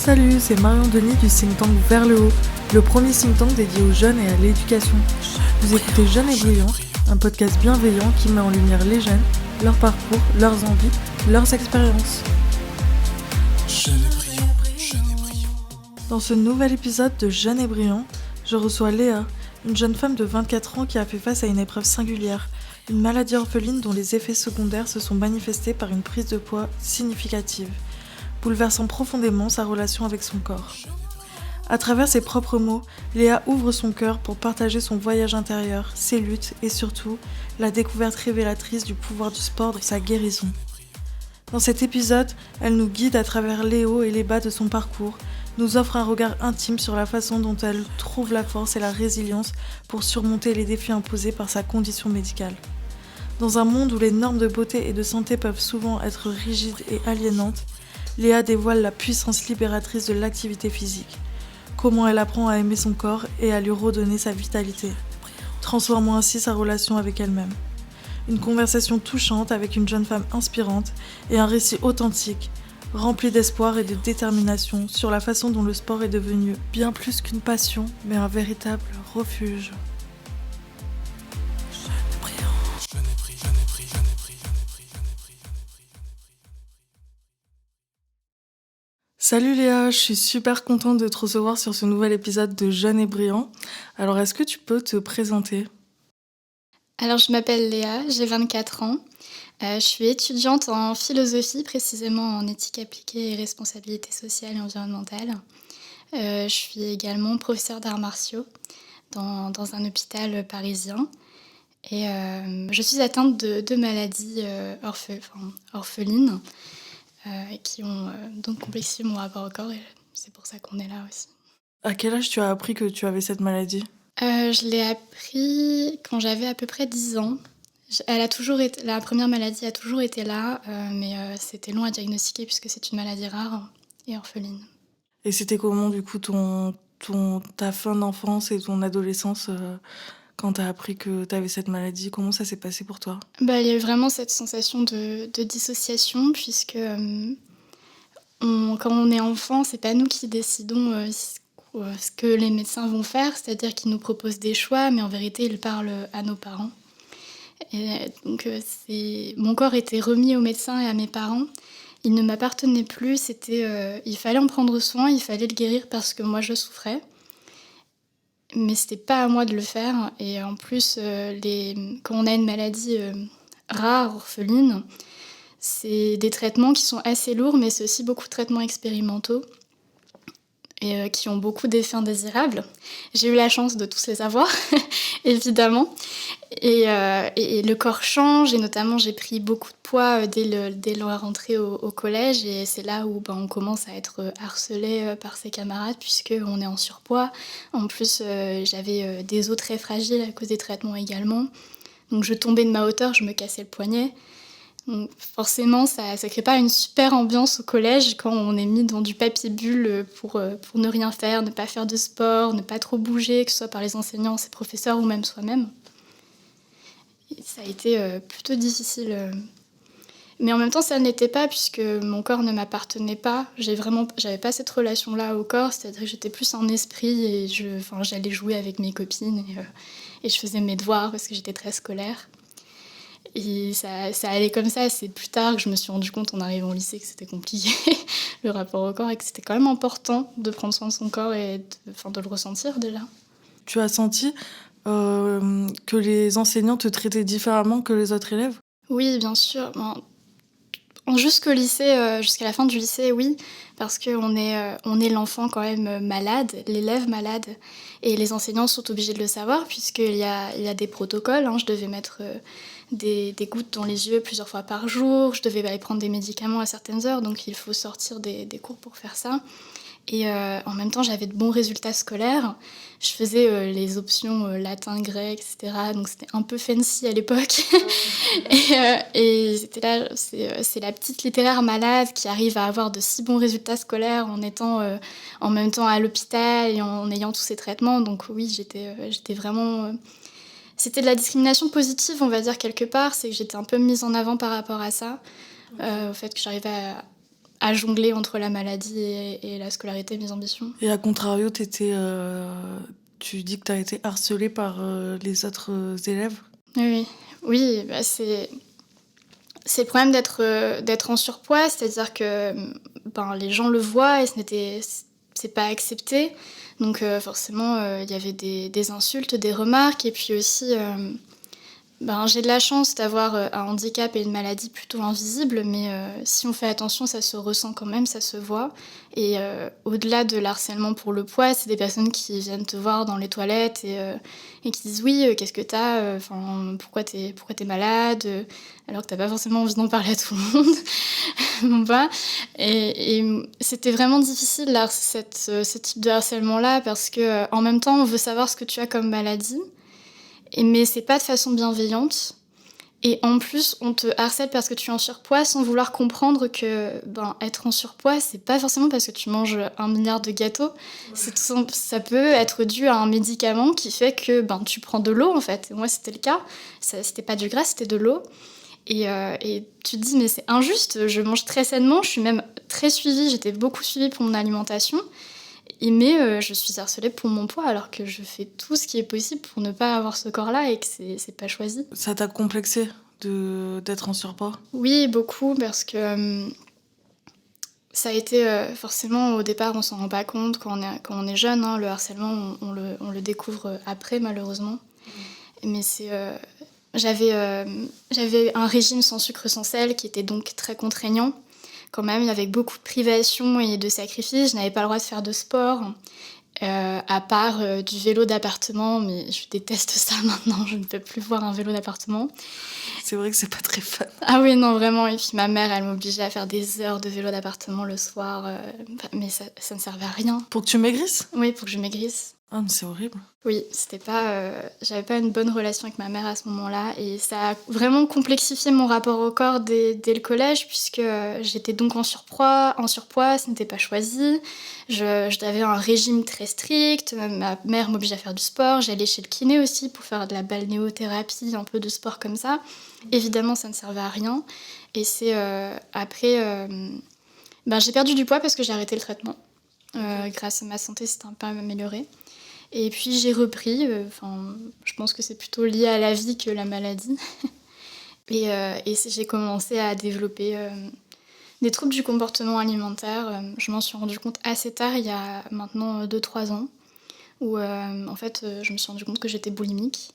Salut, c'est Marion Denis du think tank Vers le Haut, le premier think tank dédié aux jeunes et à l'éducation. Vous écoutez Jeunes et Brillants, un podcast bienveillant qui met en lumière les jeunes, leur parcours, leurs envies, leurs expériences. Dans ce nouvel épisode de Jeunes et Brillants, je reçois Léa, une jeune femme de 24 ans qui a fait face à une épreuve singulière, une maladie orpheline dont les effets secondaires se sont manifestés par une prise de poids significative, bouleversant profondément sa relation avec son corps. À travers ses propres mots, Léa ouvre son cœur pour partager son voyage intérieur, ses luttes et surtout la découverte révélatrice du pouvoir du sport dans sa guérison. Dans cet épisode, elle nous guide à travers les hauts et les bas de son parcours, nous offre un regard intime sur la façon dont elle trouve la force et la résilience pour surmonter les défis imposés par sa condition médicale. Dans un monde où les normes de beauté et de santé peuvent souvent être rigides et aliénantes, Léa dévoile la puissance libératrice de l'activité physique. Comment elle apprend à aimer son corps et à lui redonner sa vitalité, transformant ainsi sa relation avec elle-même. Une conversation touchante avec une jeune femme inspirante et un récit authentique, rempli d'espoir et de détermination sur la façon dont le sport est devenu bien plus qu'une passion, mais un véritable refuge. Salut Léa, je suis super contente de te recevoir sur ce nouvel épisode de Jeunes et Brillants. Alors est-ce que tu peux te présenter ? Alors je m'appelle Léa, j'ai 24 ans. Je suis étudiante en philosophie, précisément en éthique appliquée et responsabilité sociale et environnementale. Je suis également professeure d'arts martiaux dans un hôpital parisien. Et je suis atteinte de deux maladies orphelines qui ont donc complexifié mon rapport au corps et c'est pour ça qu'on est là aussi. À quel âge tu as appris que tu avais cette maladie ? Je l'ai appris quand j'avais à peu près 10 ans. La première maladie a toujours été là, mais c'était long à diagnostiquer puisque c'est une maladie rare et orpheline. Et c'était comment du coup ta fin d'enfance et ton adolescence quand tu as appris que tu avais cette maladie ? Comment ça s'est passé pour toi ? Il y a eu vraiment cette sensation de dissociation puisque quand on est enfant, c'est pas nous qui décidons ce que les médecins vont faire, c'est-à-dire qu'ils nous proposent des choix, mais en vérité, ils parlent à nos parents. Et donc, mon corps était remis aux médecins et à mes parents. Il ne m'appartenait plus, il fallait en prendre soin, il fallait le guérir parce que moi, je souffrais. Mais c'était pas à moi de le faire. Et en plus, quand on a une maladie rare, orpheline, c'est des traitements qui sont assez lourds, mais c'est aussi beaucoup de traitements expérimentaux et qui ont beaucoup d'effets indésirables. J'ai eu la chance de tous les avoir, évidemment. Et le corps change, et notamment j'ai pris beaucoup de poids dès la rentrée au collège, et c'est là où on commence à être harcelé par ses camarades, puisqu'on est en surpoids. En plus, j'avais des os très fragiles à cause des traitements également. Donc je tombais de ma hauteur, je me cassais le poignet. Donc forcément, ça crée pas une super ambiance au collège quand on est mis dans du papier bulle pour ne rien faire, ne pas faire de sport, ne pas trop bouger, que ce soit par les enseignants, ses professeurs ou même soi-même. Et ça a été plutôt difficile. Mais en même temps, ça ne l'était pas puisque mon corps ne m'appartenait pas. J'avais pas cette relation-là au corps, c'est-à-dire que j'étais plus en esprit et j'allais jouer avec mes copines et je faisais mes devoirs parce que j'étais très scolaire. Et ça allait comme ça. C'est plus tard que je me suis rendu compte en arrivant au lycée que c'était compliqué, le rapport au corps, et que c'était quand même important de prendre soin de son corps et de le ressentir déjà. Tu as senti que les enseignants te traitaient différemment que les autres élèves ? Oui, bien sûr. Jusqu'au lycée, jusqu'à la fin du lycée, oui, parce qu'on est l'enfant quand même malade, l'élève malade, et les enseignants sont obligés de le savoir puisqu'il y a des protocoles. Je devais mettre des gouttes dans les yeux plusieurs fois par jour, je devais aller prendre des médicaments à certaines heures, donc il faut sortir des cours pour faire ça. Et en même temps, j'avais de bons résultats scolaires. Je faisais les options latin, grec, etc. Donc c'était un peu fancy à l'époque. Et c'était là, c'est la petite littéraire malade qui arrive à avoir de si bons résultats scolaires en étant en même temps à l'hôpital et en ayant tous ces traitements. Donc oui, j'étais vraiment... C'était de la discrimination positive, on va dire, quelque part. C'est que j'étais un peu mise en avant par rapport à ça. Au fait que j'arrivais à jongler entre la maladie et la scolarité, mes ambitions. Et à contrario, tu dis que tu as été harcelée par les autres élèves? Oui, oui, bah, c'est le problème d'être en surpoids, c'est-à-dire que ben, les gens le voient et c'est pas accepté. Donc forcément, il y avait des insultes, des remarques, et puis aussi, ben, j'ai de la chance d'avoir un handicap et une maladie plutôt invisible, mais si on fait attention, ça se ressent quand même, ça se voit. Et au-delà de l'harcèlement pour le poids, c'est des personnes qui viennent te voir dans les toilettes et qui disent oui, qu'est-ce que t'as, pourquoi t'es malade, alors que t'as pas forcément envie d'en parler à tout le monde. Bon, bah. Et c'était vraiment difficile ce type de harcèlement-là parce que en même temps, on veut savoir ce que tu as comme maladie. Mais c'est pas de façon bienveillante. Et en plus, on te harcèle parce que tu es en surpoids sans vouloir comprendre que être en surpoids, c'est pas forcément parce que tu manges 1 milliard de gâteaux. Ouais. Ça peut être dû à un médicament qui fait que tu prends de l'eau en fait. Et moi, c'était le cas. C'était pas du gras, c'était de l'eau. Et tu te dis, mais c'est injuste, je mange très sainement, je suis même très suivie, j'étais beaucoup suivie pour mon alimentation. Mais je suis harcelée pour mon poids alors que je fais tout ce qui est possible pour ne pas avoir ce corps-là et que c'est pas choisi. Ça t'a complexé d'être en surpoids? Oui, beaucoup, parce que ça a été forcément au départ, on s'en rend pas compte quand on est jeune, hein, le harcèlement, on le découvre après, malheureusement. Mais j'avais un régime sans sucre, sans sel qui était donc très contraignant. Quand même, avec beaucoup de privations et de sacrifices, je n'avais pas le droit de faire de sport. À part du vélo d'appartement, mais je déteste ça maintenant, je ne peux plus voir un vélo d'appartement. C'est vrai que c'est pas très fun. Ah oui, non, vraiment, et puis ma mère, elle m'obligeait à faire des heures de vélo d'appartement le soir, mais ça ne servait à rien. Pour que tu maigrisses? Oui, pour que je maigrisse. Ah, mais c'est horrible. Oui, j'avais pas une bonne relation avec ma mère à ce moment-là, et ça a vraiment complexifié mon rapport au corps dès le collège, puisque j'étais donc en surpoids, ce n'était pas choisi. J'avais un régime très strict, ma mère m'obligeait à faire du sport, j'allais chez le kiné aussi pour faire de la balnéothérapie, un peu de sport comme ça. Évidemment, ça ne servait à rien, et c'est après... j'ai perdu du poids parce que j'ai arrêté le traitement. Grâce à ma santé, c'était un peu amélioré. Et puis j'ai repris, je pense que c'est plutôt lié à la vie que la maladie. Et j'ai commencé à développer des troubles du comportement alimentaire. Je m'en suis rendu compte assez tard, il y a maintenant 2-3 ans, où en fait je me suis rendu compte que j'étais boulimique.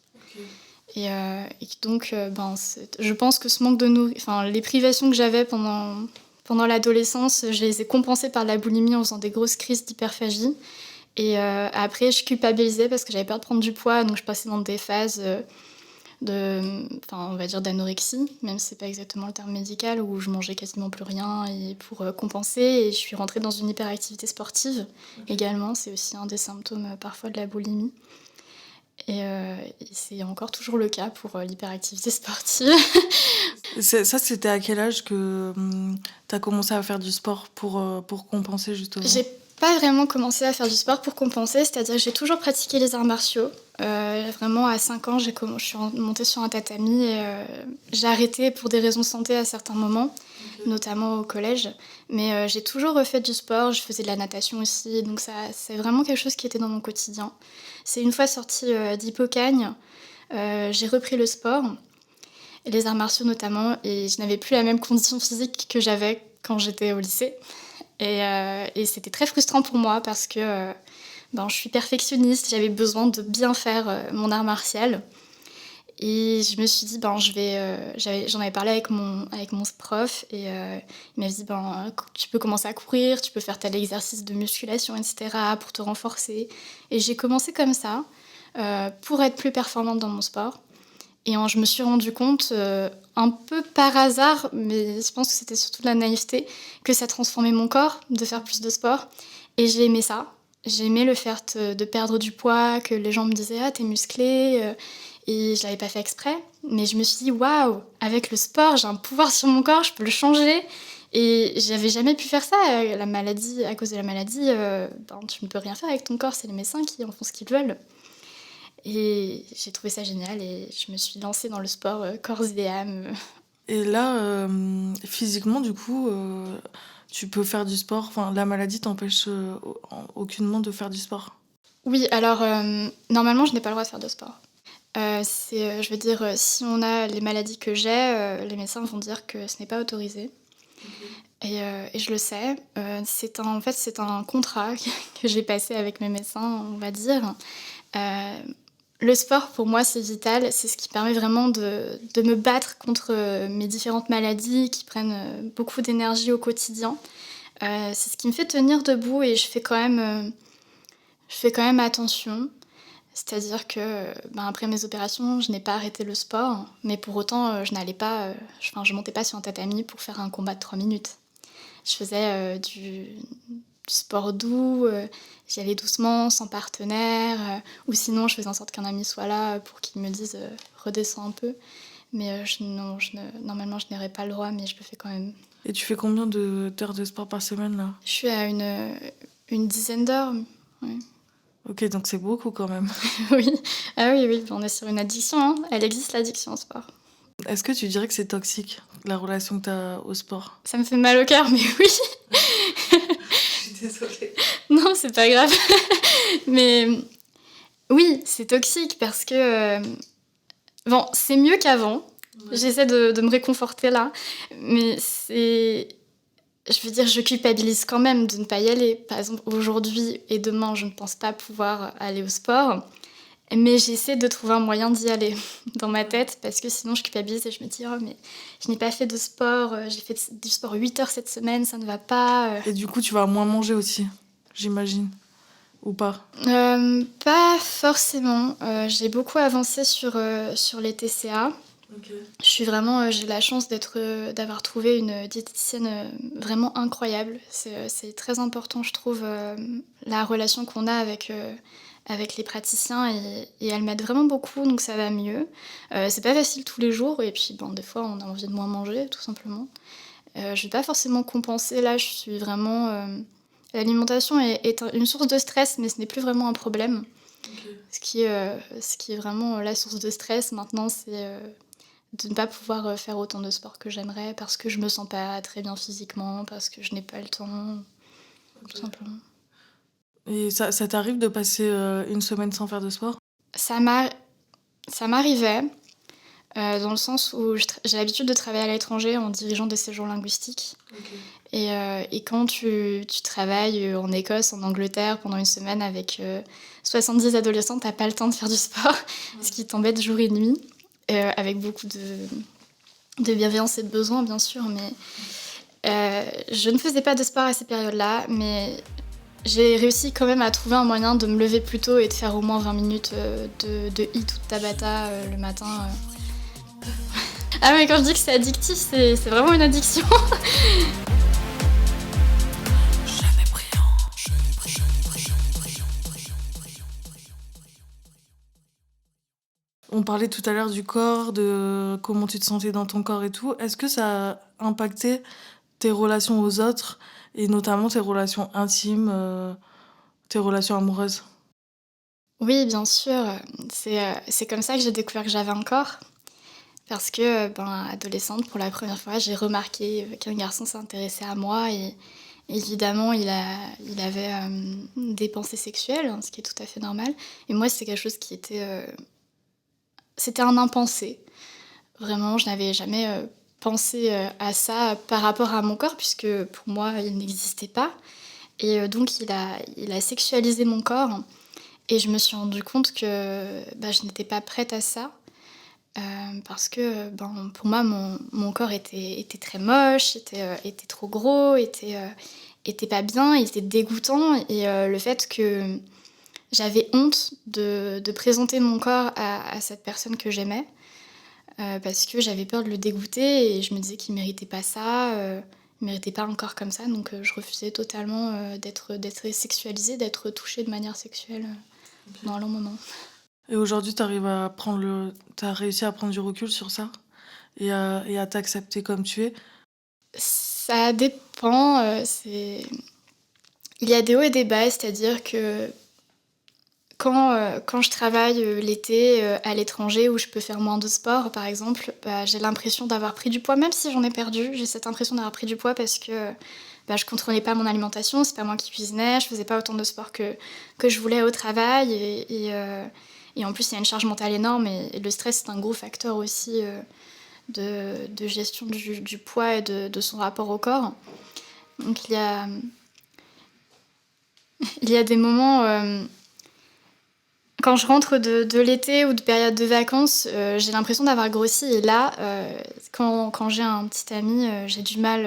Okay. Et donc je pense que ce manque de les privations que j'avais pendant l'adolescence, je les ai compensées par la boulimie en faisant des grosses crises d'hyperphagie. Et après, je culpabilisais parce que j'avais peur de prendre du poids, donc je passais dans des phases on va dire d'anorexie, même si c'est pas exactement le terme médical, où je mangeais quasiment plus rien et pour compenser. Et je suis rentrée dans une hyperactivité sportive également, c'est aussi un des symptômes parfois de la boulimie. Et c'est encore toujours le cas pour l'hyperactivité sportive. Ça, c'était à quel âge que tu as commencé à faire du sport pour compenser justement? J'ai pas vraiment commencé à faire du sport pour compenser, c'est-à-dire que j'ai toujours pratiqué les arts martiaux. Vraiment, à 5 ans, je suis montée sur un tatami et j'ai arrêté pour des raisons de santé à certains moments, notamment au collège. Mais j'ai toujours refait du sport, je faisais de la natation aussi, donc c'est vraiment quelque chose qui était dans mon quotidien. C'est une fois sortie d'Hippocagne, j'ai repris le sport, les arts martiaux notamment, et je n'avais plus la même condition physique que j'avais quand j'étais au lycée. Et c'était très frustrant pour moi parce que je suis perfectionniste, j'avais besoin de bien faire mon art martial. Et je me suis dit, j'en avais parlé avec mon prof et il m'a dit, tu peux commencer à courir, tu peux faire tel exercice de musculation, etc. pour te renforcer. Et j'ai commencé comme ça pour être plus performante dans mon sport. Et je me suis rendu compte, un peu par hasard, mais je pense que c'était surtout de la naïveté, que ça transformait mon corps de faire plus de sport. Et j'ai aimé ça. J'ai aimé le faire de perdre du poids, que les gens me disaient « Ah, t'es musclée ». Et je l'avais pas fait exprès. Mais je me suis dit « Waouh, avec le sport, j'ai un pouvoir sur mon corps, je peux le changer ». Et j'avais jamais pu faire ça. À cause de la maladie, tu ne peux rien faire avec ton corps, c'est les médecins qui en font ce qu'ils veulent. Et j'ai trouvé ça génial et je me suis lancée dans le sport corps et âme. Et là, physiquement, du coup, tu peux faire du sport? Enfin, la maladie t'empêche aucunement de faire du sport? Oui, alors normalement, je n'ai pas le droit de faire de sport. Je veux dire, si on a les maladies que j'ai, les médecins vont dire que ce n'est pas autorisé. Et je le sais. En fait, c'est un contrat que j'ai passé avec mes médecins, on va dire. Le sport, pour moi, c'est vital. C'est ce qui permet vraiment de me battre contre mes différentes maladies qui prennent beaucoup d'énergie au quotidien. C'est ce qui me fait tenir debout et je fais quand même attention. C'est-à-dire que, après mes opérations, je n'ai pas arrêté le sport, mais pour autant, je montais pas sur un tatami pour faire un combat de 3 minutes. Je faisais du sport doux, j'y allais doucement, sans partenaire, ou sinon je faisais en sorte qu'un ami soit là pour qu'il me dise redescends un peu. Mais normalement, je n'aurais pas le droit, mais je le fais quand même. Et tu fais combien d'heures de sport par semaine, là? Je suis à une dizaine d'heures. Ouais. Ok, donc c'est beaucoup quand même. Oui, ah oui, on est sur une addiction, hein. Elle existe, l'addiction au sport. Est-ce que tu dirais que c'est toxique, la relation que tu as au sport? Ça me fait mal au cœur, mais oui. Je suis désolée. Non, c'est pas grave. Mais oui, c'est toxique parce que... bon, c'est mieux qu'avant. Ouais. J'essaie de me réconforter là. Mais c'est... Je veux dire, je culpabilise quand même de ne pas y aller. Par exemple, aujourd'hui et demain, je ne pense pas pouvoir aller au sport. Mais j'essaie de trouver un moyen d'y aller dans ma tête parce que sinon je culpabilise et je me dis « Oh, mais je n'ai pas fait de sport, j'ai fait du sport 8 heures cette semaine, ça ne va pas. » Et du coup, tu vas moins manger aussi, j'imagine. Ou pas? Pas forcément. J'ai beaucoup avancé sur les TCA. Okay. J'ai la chance d'avoir trouvé une diététicienne vraiment incroyable. C'est très important, je trouve, la relation qu'on a avec les praticiens et elle m'aide vraiment beaucoup, donc ça va mieux. C'est pas facile tous les jours et puis des fois on a envie de moins manger, tout simplement. Je vais pas forcément compenser, là je suis vraiment... L'alimentation est une source de stress, mais ce n'est plus vraiment un problème. Okay. Ce qui est vraiment la source de stress maintenant, c'est de ne pas pouvoir faire autant de sport que j'aimerais parce que je me sens pas très bien physiquement, parce que je n'ai pas le temps, tout simplement. Et ça t'arrive de passer une semaine sans faire de sport? Ça m'arrivait, dans le sens où j'ai l'habitude de travailler à l'étranger en dirigeant des séjours linguistiques. Okay. Et quand tu travailles en Écosse, en Angleterre, pendant une semaine avec 70 adolescents, t'as pas le temps de faire du sport, ce qui t'embête jour et nuit, avec beaucoup de bienveillance et de besoin, bien sûr. Mais je ne faisais pas de sport à ces périodes-là, mais j'ai réussi quand même à trouver un moyen de me lever plus tôt et de faire au moins 20 minutes de hit ou de tabata le matin. Ah mais quand je dis que c'est addictif, c'est vraiment une addiction. On parlait tout à l'heure du corps, de comment tu te sentais dans ton corps et tout. Est-ce que ça a impacté tes relations aux autres et notamment tes relations intimes, tes relations amoureuses? Oui, bien sûr. C'est comme ça que j'ai découvert que j'avais un corps. Parce que, adolescente, pour la première fois, j'ai remarqué qu'un garçon s'intéressait à moi et évidemment, il avait des pensées sexuelles, hein, ce qui est tout à fait normal. Et moi, c'était quelque chose qui était... c'était un impensé. Vraiment, je n'avais jamais pensé à ça par rapport à mon corps, puisque pour moi, il n'existait pas. Et donc, il a sexualisé mon corps. Et je me suis rendu compte que je n'étais pas prête à ça. Parce que pour moi, mon corps était très moche, était trop gros, était pas bien, était dégoûtant. Et le fait que j'avais honte de présenter mon corps à cette personne que j'aimais, parce que j'avais peur de le dégoûter et je me disais qu'il méritait pas ça, il méritait pas un corps comme ça, donc je refusais totalement d'être sexualisée, d'être touchée de manière sexuelle pendant un long moment. Et aujourd'hui, t'as réussi à prendre du recul sur ça et à t'accepter comme tu es? Ça dépend, il y a des hauts et des bas, c'est-à-dire que quand je travaille l'été à l'étranger où je peux faire moins de sport, par exemple, j'ai l'impression d'avoir pris du poids, même si j'en ai perdu. J'ai cette impression d'avoir pris du poids parce que je contrôlais pas mon alimentation, c'est pas moi qui cuisinais, je faisais pas autant de sport que je voulais au travail. Et en plus, il y a une charge mentale énorme et le stress, c'est un gros facteur aussi de gestion du poids et de son rapport au corps. Donc il y a des moments... quand je rentre de l'été ou de période de vacances, j'ai l'impression d'avoir grossi. Et là, quand j'ai un petit ami, j'ai du mal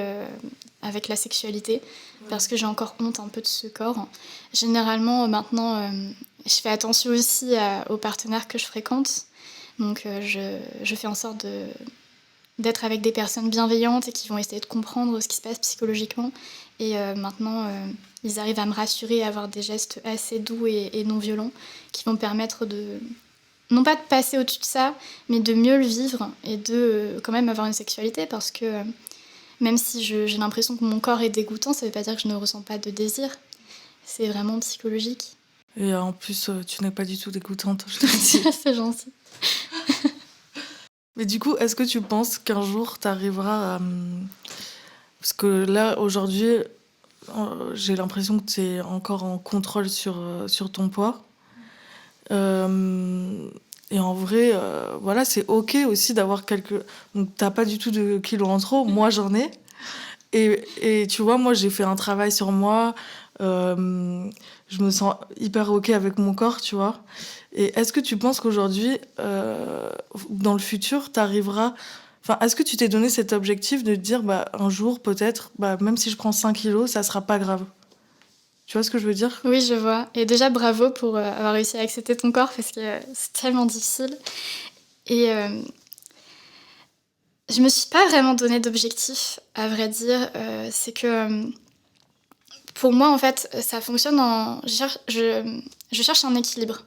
avec la sexualité parce que j'ai encore honte un peu de ce corps. Généralement, maintenant, je fais attention aussi aux partenaires que je fréquente. Donc, je fais en sorte d'être avec des personnes bienveillantes et qui vont essayer de comprendre ce qui se passe psychologiquement. Et maintenant, ils arrivent à me rassurer, à avoir des gestes assez doux et non violents qui vont me permettre non pas de passer au-dessus de ça, mais de mieux le vivre et de quand même avoir une sexualité parce que même si j'ai l'impression que mon corps est dégoûtant, ça veut pas dire que je ne ressens pas de désir. C'est vraiment psychologique. Et en plus, tu n'es pas du tout dégoûtante, je te le dis. C'est gentil. Mais du coup, est-ce que tu penses qu'un jour, tu arriveras à... Parce que là, aujourd'hui, j'ai l'impression que tu es encore en contrôle sur ton poids. Et en vrai, voilà, c'est OK aussi d'avoir quelques... Donc, t'as pas du tout de kilos en trop. Moi, j'en ai. Et tu vois, moi, j'ai fait un travail sur moi. Je me sens hyper OK avec mon corps, tu vois. Et est-ce que tu penses qu'aujourd'hui, dans le futur, t'arriveras... Enfin, est-ce que tu t'es donné cet objectif de te dire, bah, un jour, peut-être, bah, même si je prends 5 kilos, ça sera pas grave? Tu vois ce que je veux dire? Oui, je vois. Et déjà, bravo pour avoir réussi à accepter ton corps parce que c'est tellement difficile. Et je me suis pas vraiment donné d'objectif, à vrai dire. C'est que pour moi, en fait, ça fonctionne en... Je cherche un équilibre.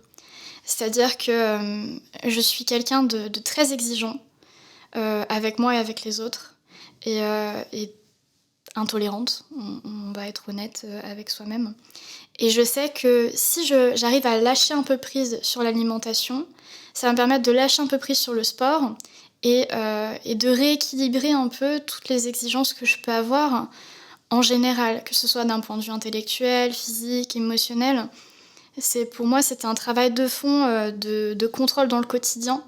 C'est-à-dire que je suis quelqu'un de très exigeant avec moi et avec les autres. Et intolérante, on va être honnête avec soi-même. Et je sais que si j'arrive à lâcher un peu prise sur l'alimentation, ça va me permettre de lâcher un peu prise sur le sport et de rééquilibrer un peu toutes les exigences que je peux avoir en général, que ce soit d'un point de vue intellectuel, physique, émotionnel. Pour moi, c'était un travail de fond de contrôle dans le quotidien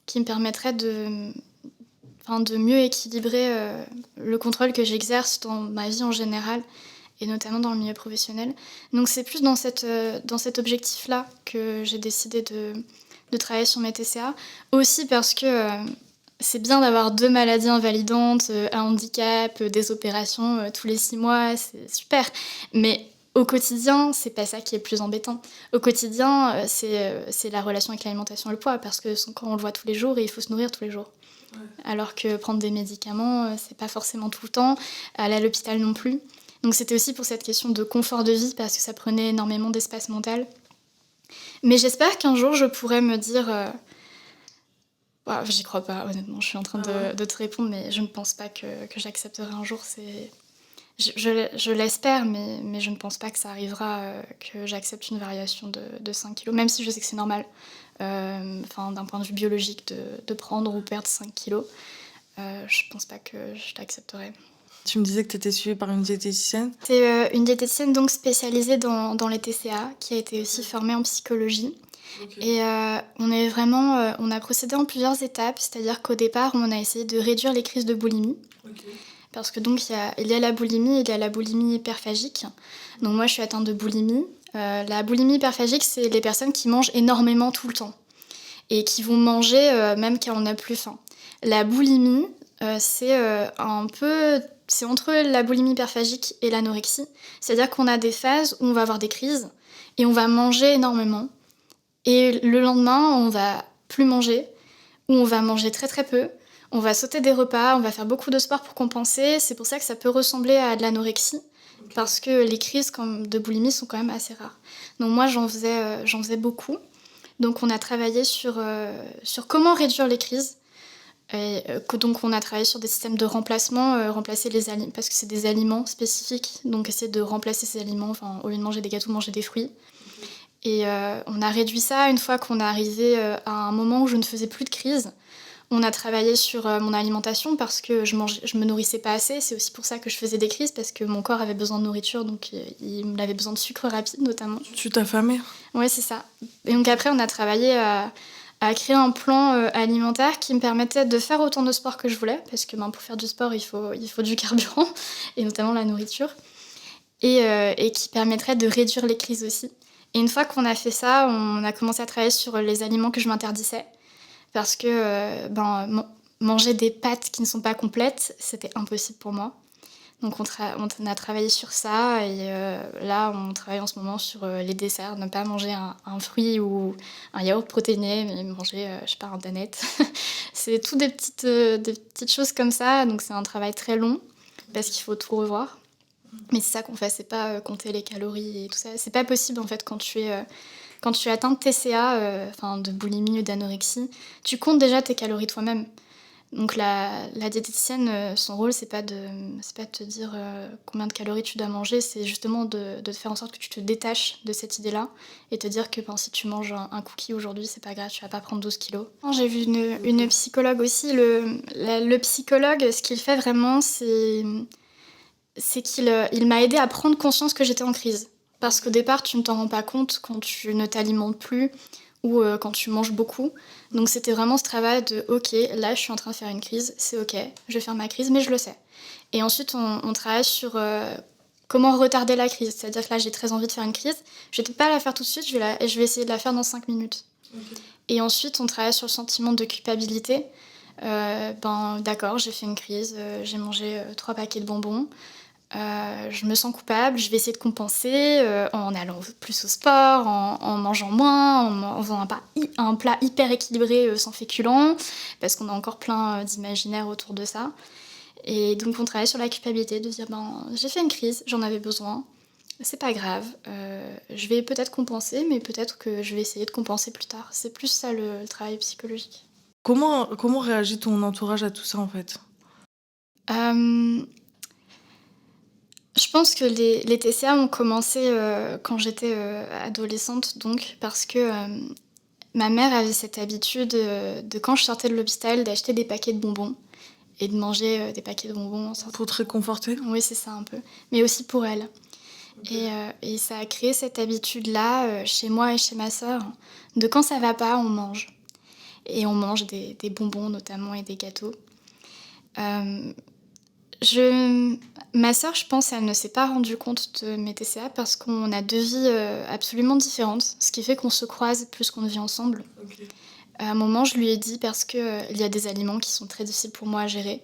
qui me permettrait de mieux équilibrer le contrôle que j'exerce dans ma vie en général et notamment dans le milieu professionnel. Donc c'est plus dans cet objectif-là que j'ai décidé de travailler sur mes TCA. Aussi parce que c'est bien d'avoir 2 maladies invalidantes, un handicap, des opérations tous les 6 mois, c'est super. Mais au quotidien, c'est pas ça qui est le plus embêtant. Au quotidien, c'est la relation avec l'alimentation et le poids, parce que son corps, on le voit tous les jours et il faut se nourrir tous les jours. Ouais. Alors que prendre des médicaments, c'est pas forcément tout le temps, aller à l'hôpital non plus. Donc c'était aussi pour cette question de confort de vie, parce que ça prenait énormément d'espace mental. Mais j'espère qu'un jour, je pourrai me dire... j'y crois pas, honnêtement. Je suis en train de te répondre, mais je ne pense pas que j'accepterai un jour. Je l'espère, mais je ne pense pas que ça arrivera, que j'accepte une variation de 5 kilos, même si je sais que c'est normal, d'un point de vue biologique, de prendre ou perdre 5 kilos. Je pense pas que je l'accepterai. Tu me disais que tu étais suivie par une diététicienne? C'est une diététicienne donc spécialisée dans les TCA, qui a été aussi formée en psychologie. Okay. Et on a procédé en plusieurs étapes, c'est-à-dire qu'au départ, on a essayé de réduire les crises de boulimie. Okay. Parce que donc il y a la boulimie, il y a la boulimie hyperphagique. Donc moi, je suis atteinte de boulimie. La boulimie hyperphagique, c'est les personnes qui mangent énormément tout le temps et qui vont manger même quand on n'a plus faim. La boulimie, c'est entre la boulimie hyperphagique et l'anorexie. C'est-à-dire qu'on a des phases où on va avoir des crises et on va manger énormément. Et le lendemain, on va plus manger, ou on va manger très très peu. On va sauter des repas, on va faire beaucoup de sport pour compenser. C'est pour ça que ça peut ressembler à de l'anorexie, okay. Parce que les crises de boulimie sont quand même assez rares. Donc moi, j'en faisais beaucoup. Donc on a travaillé sur comment réduire les crises. Donc on a travaillé sur des systèmes de remplacement, remplacer les aliments, parce que c'est des aliments spécifiques. Donc essayer de remplacer ces aliments, au lieu de manger des gâteaux, manger des fruits. Okay. Et on a réduit ça une fois qu'on est arrivé à un moment où je ne faisais plus de crise. On a travaillé sur mon alimentation parce que je me nourrissais pas assez. C'est aussi pour ça que je faisais des crises, parce que mon corps avait besoin de nourriture, donc il avait besoin de sucre rapide notamment. Tu t'affamais? Ouais, c'est ça. Et donc après, on a travaillé à créer un plan alimentaire qui me permettait de faire autant de sport que je voulais, parce que pour faire du sport, il faut du carburant, et notamment la nourriture, et qui permettrait de réduire les crises aussi. Et une fois qu'on a fait ça, on a commencé à travailler sur les aliments que je m'interdisais, parce que manger des pâtes qui ne sont pas complètes, c'était impossible pour moi. Donc on a travaillé sur ça, et là on travaille en ce moment sur les desserts, ne pas manger un fruit ou un yaourt protéiné, mais manger, un danette. C'est tout des petites choses comme ça, donc c'est un travail très long, parce qu'il faut tout revoir. Mais c'est ça qu'on fait, c'est pas compter les calories et tout ça. C'est pas possible en fait quand tu es atteint de TCA, de boulimie ou d'anorexie, tu comptes déjà tes calories toi-même. Donc la diététicienne, son rôle, c'est pas de te dire combien de calories tu dois manger, c'est justement de faire en sorte que tu te détaches de cette idée-là et te dire que si tu manges un cookie aujourd'hui, c'est pas grave, tu vas pas prendre 12 kilos. J'ai vu une psychologue aussi. Le psychologue, ce qu'il fait vraiment, c'est qu'il m'a aidée à prendre conscience que j'étais en crise. Parce qu'au départ, tu ne t'en rends pas compte quand tu ne t'alimentes plus ou quand tu manges beaucoup. Donc c'était vraiment ce travail de « Ok, là je suis en train de faire une crise, c'est ok, je vais faire ma crise, mais je le sais ». Et ensuite, on travaille sur comment retarder la crise. C'est-à-dire que là, j'ai très envie de faire une crise, je vais peut-être pas la faire tout de suite, je vais essayer de la faire dans 5 minutes. Okay. Et ensuite, on travaille sur le sentiment de culpabilité. D'accord, j'ai fait une crise, j'ai mangé 3 paquets de bonbons. Je me sens coupable, je vais essayer de compenser en allant plus au sport, en mangeant moins, en faisant un plat hyper équilibré sans féculents, parce qu'on a encore plein d'imaginaires autour de ça. Et donc on travaille sur la culpabilité, de dire j'ai fait une crise, j'en avais besoin, c'est pas grave, je vais peut-être compenser, mais peut-être que je vais essayer de compenser plus tard. C'est plus ça le travail psychologique. Comment réagit ton entourage à tout ça en fait ? Je pense que les TCA ont commencé quand j'étais adolescente, donc, parce que ma mère avait cette habitude de quand je sortais de l'hôpital, d'acheter des paquets de bonbons et de manger des paquets de bonbons. Pour te réconforter ? Oui, c'est ça un peu, mais aussi pour elle. Okay. Et ça a créé cette habitude-là chez moi et chez ma sœur, de quand ça va pas, on mange. Et on mange des bonbons notamment et des gâteaux. Ma sœur, je pense, elle ne s'est pas rendue compte de mes TCA parce qu'on a 2 vies absolument différentes, ce qui fait qu'on se croise plus qu'on ne vit ensemble. Okay. À un moment, je lui ai dit, parce qu'il y a des aliments qui sont très difficiles pour moi à gérer,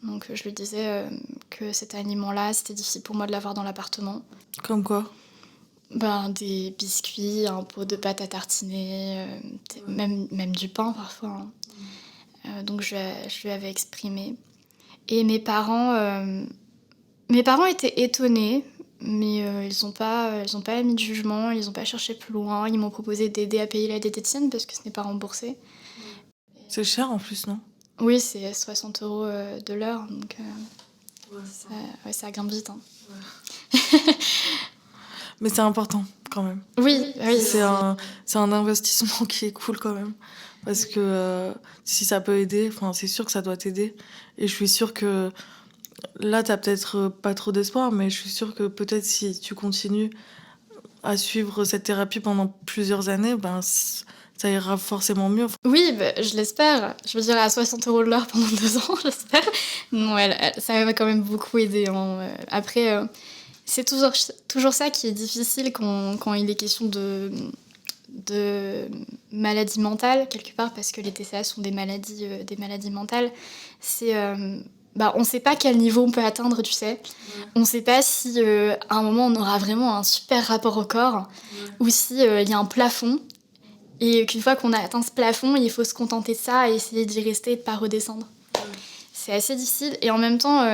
donc je lui disais que cet aliment-là, c'était difficile pour moi de l'avoir dans l'appartement. Comme quoi ? Des biscuits, un pot de pâte à tartiner, même du pain parfois. Hein. Donc je lui avais exprimé. Et mes parents étaient étonnés, mais ils n'ont pas émis de jugement, ils n'ont pas cherché plus loin. Ils m'ont proposé d'aider à payer la diététicienne parce que ce n'est pas remboursé. C'est cher en plus, non ? Oui, c'est 60 € de l'heure, donc ça grimpe vite. Hein. Ouais. Mais c'est important quand même. Oui. C'est un investissement qui est cool quand même. Parce que si ça peut aider, c'est sûr que ça doit t'aider. Et je suis sûre que là, t'as peut-être pas trop d'espoir, mais je suis sûre que peut-être si tu continues à suivre cette thérapie pendant plusieurs années, ça ira forcément mieux. Oui, je l'espère. Je veux dire, à 60 € de l'heure pendant 2 ans, j'espère. Non, ça m'a quand même beaucoup aidé. Hein. Après, c'est toujours ça qui est difficile quand il est question de maladie mentale, quelque part, parce que les TCA sont des maladies mentales. C'est... on ne sait pas quel niveau on peut atteindre, tu sais. Ouais. On ne sait pas si à un moment on aura vraiment un super rapport au corps, ou si il y a un plafond, et qu'une fois qu'on a atteint ce plafond, il faut se contenter de ça et essayer d'y rester et de ne pas redescendre. Ouais. C'est assez difficile, et en même temps,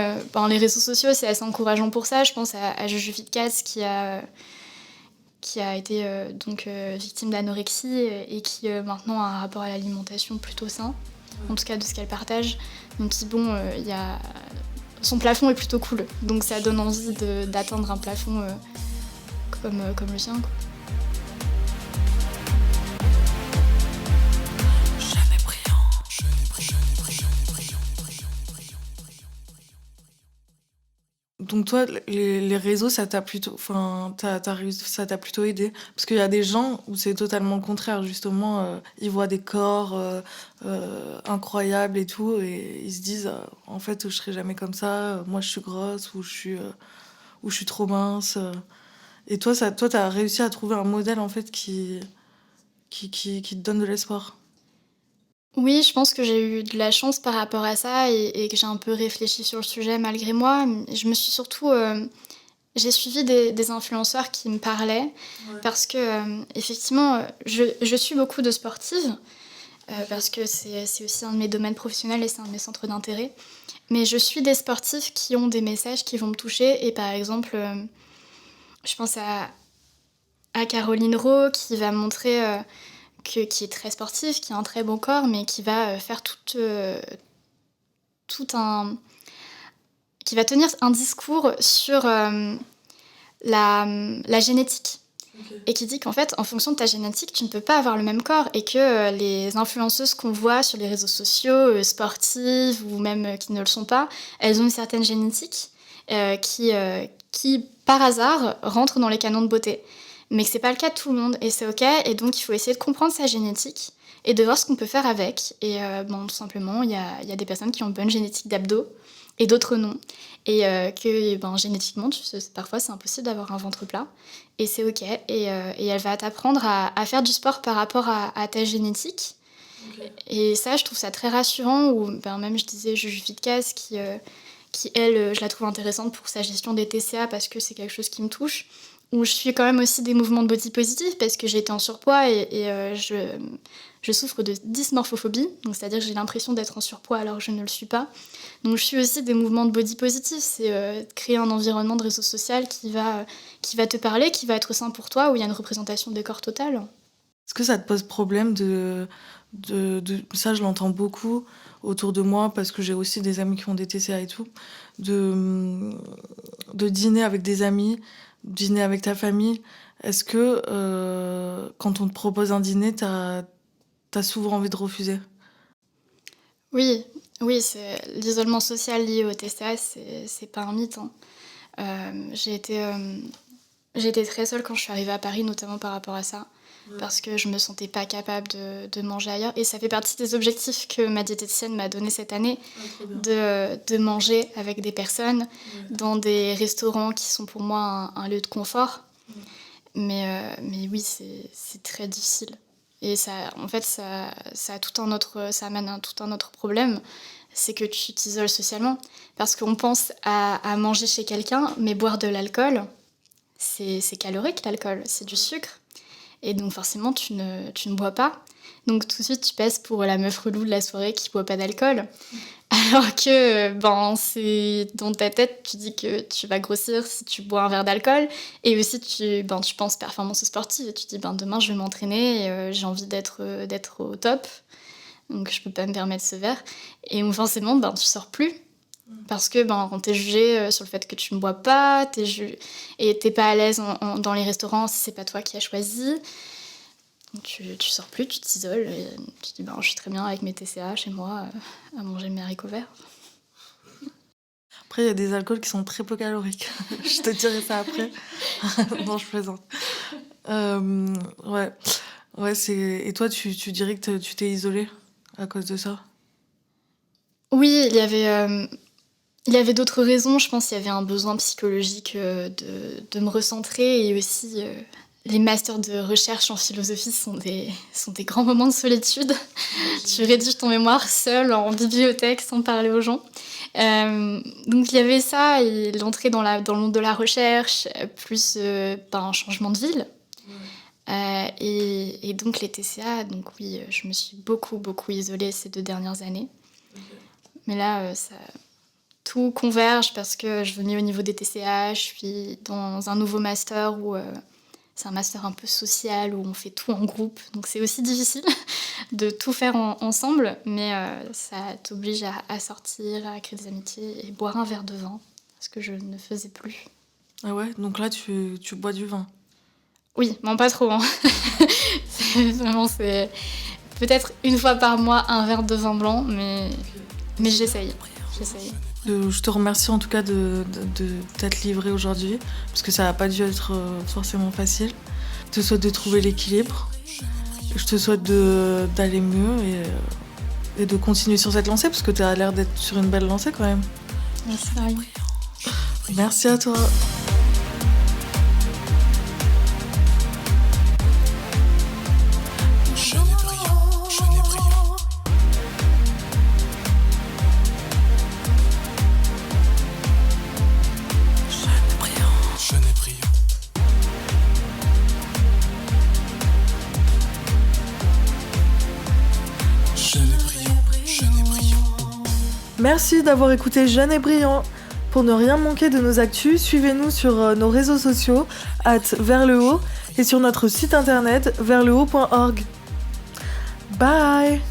les réseaux sociaux, c'est assez encourageant pour ça. Je pense à Juju Fitcats qui a été victime d'anorexie et qui maintenant a un rapport à l'alimentation plutôt sain, en tout cas de ce qu'elle partage. Donc son plafond est plutôt cool, donc ça donne envie d'atteindre un plafond comme le sien, quoi. Jamais brillant, je n'ai donc toi, les réseaux, ça t'a plutôt, ça t'a plutôt aidé. Parce qu'il y a des gens où c'est totalement le contraire, justement, ils voient des corps incroyables et tout, et ils se disent, en fait, je serai jamais comme ça, moi je suis grosse, ou je suis trop mince. Et toi, t'as réussi à trouver un modèle, en fait, qui te donne de l'espoir. Oui, je pense que j'ai eu de la chance par rapport à ça et que j'ai un peu réfléchi sur le sujet malgré moi. Je me suis surtout, j'ai suivi des influenceurs qui me parlaient Ouais. parce que, effectivement, je suis beaucoup de sportives, parce que c'est aussi un de mes domaines professionnels et c'est un de mes centres d'intérêt. Mais je suis des sportifs qui ont des messages qui vont me toucher et par exemple, je pense à Caroline Rowe qui va montrer, qui est très sportive, qui a un très beau corps, mais qui va faire tout un... qui va tenir un discours sur la génétique. Ok. Et qui dit qu'en fait, en fonction de ta génétique, tu ne peux pas avoir le même corps et que les influenceuses qu'on voit sur les réseaux sociaux, sportives ou même qui ne le sont pas, elles ont une certaine génétique qui, par hasard, rentre dans les canons de beauté. Mais que c'est pas le cas de tout le monde et c'est ok. Et donc, il faut essayer de comprendre sa génétique et de voir ce qu'on peut faire avec. Et tout simplement, il y a des personnes qui ont une bonne génétique d'abdos et d'autres non. Et que génétiquement, parfois, c'est impossible d'avoir un ventre plat. Et c'est ok. Et elle va t'apprendre à faire du sport par rapport à ta génétique. Ok. Et ça, je trouve ça très rassurant. Ou même, je disais, Juju Vitkas, qui elle, je la trouve intéressante pour sa gestion des TCA parce que c'est quelque chose qui me touche. Où je suis quand même aussi des mouvements de body positive parce que j'ai été en surpoids et je souffre de dysmorphophobie. Donc, c'est-à-dire que j'ai l'impression d'être en surpoids alors que je ne le suis pas. Donc, je suis aussi des mouvements de body positive. C'est créer un environnement de réseau social qui va te parler, qui va être sain pour toi, où il y a une représentation des corps totale. Est-ce que ça te pose problème ça je l'entends beaucoup autour de moi parce que j'ai aussi des amis qui font des TCA et tout, de dîner avec des amis, dîner avec ta famille. Est-ce que quand on te propose un dîner, t'as souvent envie de refuser? Oui, oui, l'isolement social lié au TCA, c'est pas un mythe, hein. J'ai été très seule quand je suis arrivée à Paris, notamment par rapport à ça. Ouais. Parce que je me sentais pas capable de manger ailleurs. Et ça fait partie des objectifs que ma diététicienne m'a donné cette année, de manger avec des personnes, ouais, dans des restaurants qui sont pour moi un lieu de confort. Ouais. Mais oui, c'est très difficile. Et ça, en fait, ça amène tout un autre problème, c'est que tu t'isoles socialement. Parce qu'on pense à manger chez quelqu'un, mais boire de l'alcool, c'est calorique l'alcool, c'est du sucre. Et donc forcément, tu ne bois pas. Donc tout de suite, tu passes pour la meuf relou de la soirée qui boit pas d'alcool. Alors que c'est dans ta tête, tu dis que tu vas grossir si tu bois un verre d'alcool. Et aussi, tu penses performance sportive. Et tu dis, demain, je vais m'entraîner et j'ai envie d'être au top. Donc je peux pas me permettre ce verre. Et forcément, tu sors plus. Parce que on t'est jugé sur le fait que tu ne bois pas, et t'es pas à l'aise dans les restaurants si c'est pas toi qui as choisi. Donc tu sors plus, tu t'isoles, et tu te dis je suis très bien avec mes TCA chez moi à manger mes haricots verts. Après, il y a des alcools qui sont très peu caloriques. Je te dirai ça après. Non, je plaisante. Ouais. Et toi, tu dirais que tu t'es isolée à cause de ça? Oui, il y avait d'autres raisons. Je pense qu'il y avait un besoin psychologique de me recentrer et aussi les masters de recherche en philosophie sont des grands moments de solitude. Tu rédiges ton mémoire seul en bibliothèque sans parler aux gens. Donc il y avait ça et l'entrée dans le monde de la recherche, plus un changement de ville. Ouais. Et donc les TCA, donc oui, je me suis beaucoup isolée ces 2 dernières années. Okay. Mais là, tout converge parce que je venais au niveau des TCA, je suis dans un nouveau master où c'est un master un peu social où on fait tout en groupe. Donc c'est aussi difficile de tout faire ensemble, mais ça t'oblige à sortir, à créer des amitiés et boire un verre de vin, ce que je ne faisais plus. Ah ouais, donc là tu bois du vin? Oui, pas trop. Hein. C'est peut-être une fois par mois un verre de vin blanc, mais j'essaye. j'essaye. Je te remercie en tout cas de t'être livrée aujourd'hui, parce que ça n'a pas dû être forcément facile. Je te souhaite de trouver l'équilibre. Je te souhaite d'aller mieux et de continuer sur cette lancée, parce que tu as l'air d'être sur une belle lancée quand même. Merci Marie. Merci à toi. Merci d'avoir écouté Jeune et Brillant. Pour ne rien manquer de nos actus, suivez-nous sur nos réseaux sociaux @verslhaut et sur notre site internet verslhaut.org. Bye!